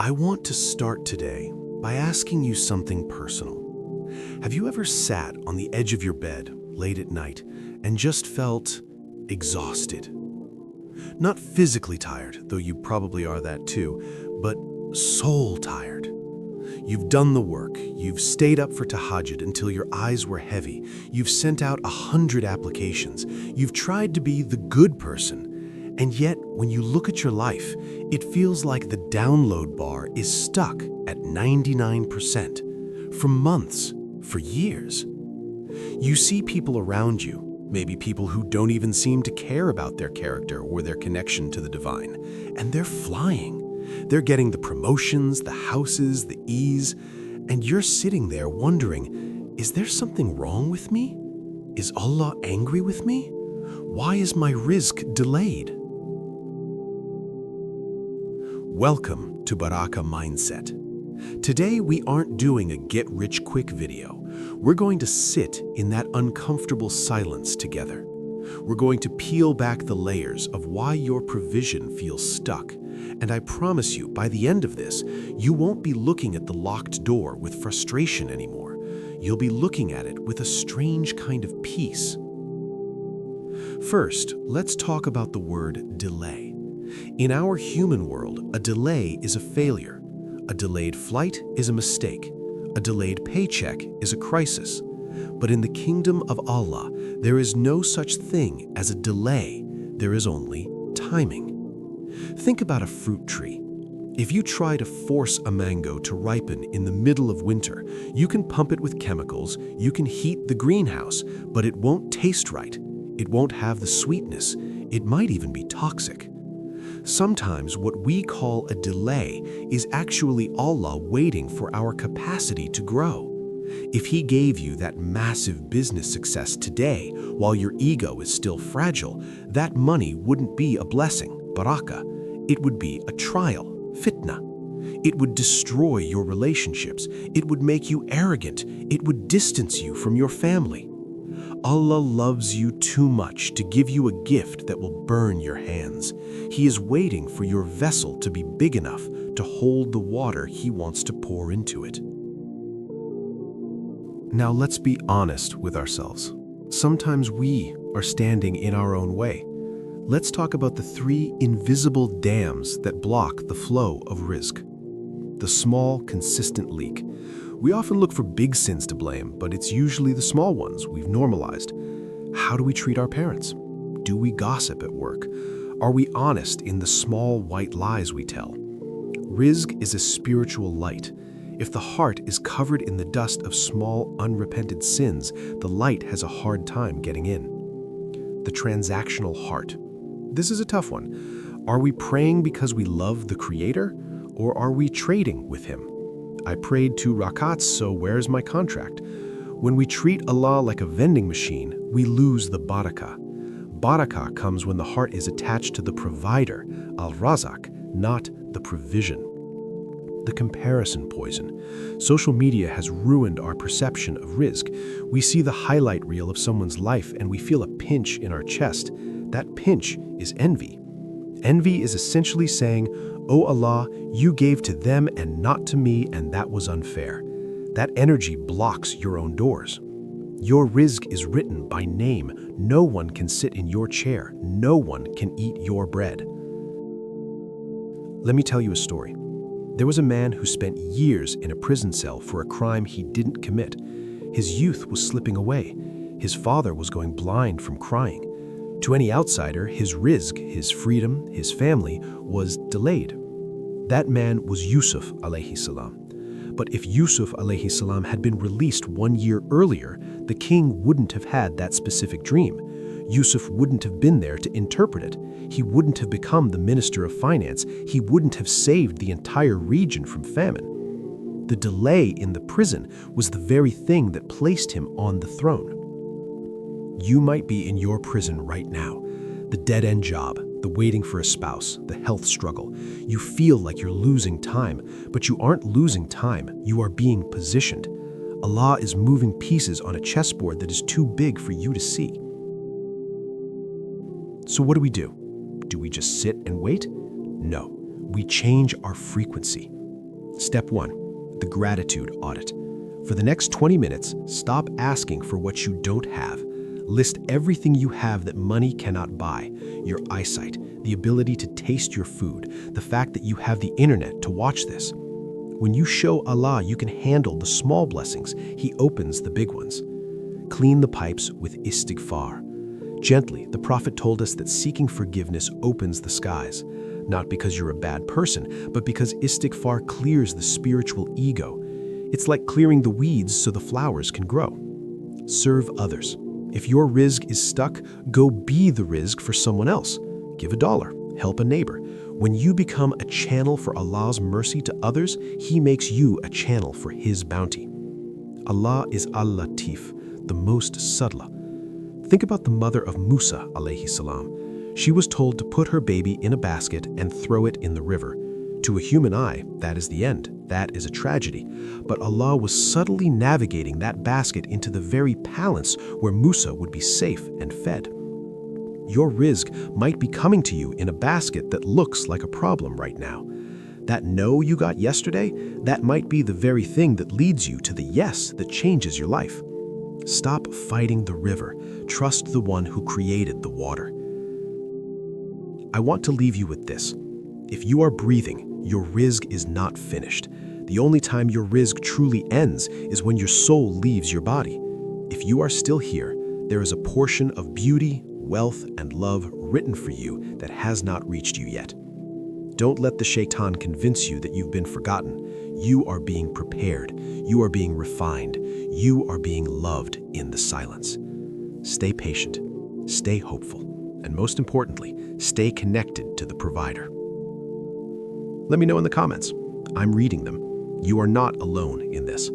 I want to start today by asking you something personal. Have you ever sat on the edge of your bed late at night and just felt exhausted? Not physically tired, though you probably are that too, but soul tired. You've done the work, you've stayed up for tahajjud until your eyes were heavy, you've sent out 100 applications, you've tried to be the good person, and yet when you look at your life, it feels like the download bar is stuck at 99%, for months, for years. You see people around you, maybe people who don't even seem to care about their character or their connection to the divine, and they're flying. They're getting the promotions, the houses, the ease, and you're sitting there wondering, is there something wrong with me? Is Allah angry with me? Why is my rizq delayed? Welcome to Barakah Mindset. Today we aren't doing a get-rich-quick video. We're going to sit in that uncomfortable silence together. We're going to peel back the layers of why your provision feels stuck. And I promise you, by the end of this, you won't be looking at the locked door with frustration anymore. You'll be looking at it with a strange kind of peace. First, let's talk about the word delay. In our human world, a delay is a failure. A delayed flight is a mistake. A delayed paycheck is a crisis. But in the kingdom of Allah, there is no such thing as a delay. There is only timing. Think about a fruit tree. If you try to force a mango to ripen in the middle of winter, you can pump it with chemicals, you can heat the greenhouse, but it won't taste right. It won't have the sweetness. It might even be toxic. Sometimes what we call a delay is actually Allah waiting for our capacity to grow. If He gave you that massive business success today while your ego is still fragile, that money wouldn't be a blessing, barakah. It would be a trial, fitna. It would destroy your relationships. It would make you arrogant. It would distance you from your family. Allah loves you too much to give you a gift that will burn your hands. He is waiting for your vessel to be big enough to hold the water He wants to pour into it. Now let's be honest with ourselves. Sometimes we are standing in our own way. Let's talk about the 3 invisible dams that block the flow of rizq. The small, consistent leak. We often look for big sins to blame, but it's usually the small ones we've normalized. How do we treat our parents? Do we gossip at work? Are we honest in the small white lies we tell? Rizq is a spiritual light. If the heart is covered in the dust of small, unrepented sins, the light has a hard time getting in. The transactional heart. This is a tough one. Are we praying because we love the Creator, or are we trading with Him? I prayed 2 rakats, so where's my contract? When we treat Allah like a vending machine, we lose the barakah. Barakah comes when the heart is attached to the provider, al-razak, not the provision. The comparison poison. Social media has ruined our perception of rizq. We see the highlight reel of someone's life and we feel a pinch in our chest. That pinch is envy. Envy is essentially saying, "Oh Allah, you gave to them and not to me, and that was unfair." That energy blocks your own doors. Your rizq is written by name. No one can sit in your chair. No one can eat your bread. Let me tell you a story. There was a man who spent years in a prison cell for a crime he didn't commit. His youth was slipping away. His father was going blind from crying. To any outsider, his rizq, his freedom, his family, was delayed. That man was Yusuf alayhi salam. But if Yusuf alayhi salam had been released 1 year earlier, the king wouldn't have had that specific dream. Yusuf wouldn't have been there to interpret it. He wouldn't have become the minister of finance. He wouldn't have saved the entire region from famine. The delay in the prison was the very thing that placed him on the throne. You might be in your prison right now. The dead-end job, the waiting for a spouse, the health struggle. You feel like you're losing time, but you aren't losing time. You are being positioned. Allah is moving pieces on a chessboard that is too big for you to see. So what do? Do we just sit and wait? No, we change our frequency. Step 1. The gratitude audit. For the next 20 minutes, stop asking for what you don't have. List everything you have that money cannot buy: your eyesight, the ability to taste your food, the fact that you have the internet to watch this. When you show Allah you can handle the small blessings, He opens the big ones. Clean the pipes with istighfar. Gently, the Prophet told us that seeking forgiveness opens the skies, not because you're a bad person, but because istighfar clears the spiritual ego. It's like clearing the weeds so the flowers can grow. Serve others. If your rizq is stuck, go be the rizq for someone else. Give $1, help a neighbor. When you become a channel for Allah's mercy to others, He makes you a channel for His bounty. Allah is Al-Lateef, the most subtle. Think about the mother of Musa alayhi salam. She was told to put her baby in a basket and throw it in the river. To a human eye, that is the end. That is a tragedy. But Allah was subtly navigating that basket into the very palace where Musa would be safe and fed. Your rizq might be coming to you in a basket that looks like a problem right now. That no you got yesterday, that might be the very thing that leads you to the yes that changes your life. Stop fighting the river. Trust the one who created the water. I want to leave you with this. If you are breathing, your rizq is not finished. The only time your rizq truly ends is when your soul leaves your body. If you are still here, there is a portion of beauty, wealth, and love written for you that has not reached you yet. Don't let the shaitan convince you that you've been forgotten. You are being prepared. You are being refined. You are being loved in the silence. Stay patient. Stay hopeful. And most importantly, stay connected to the provider. Let me know in the comments. I'm reading them. You are not alone in this.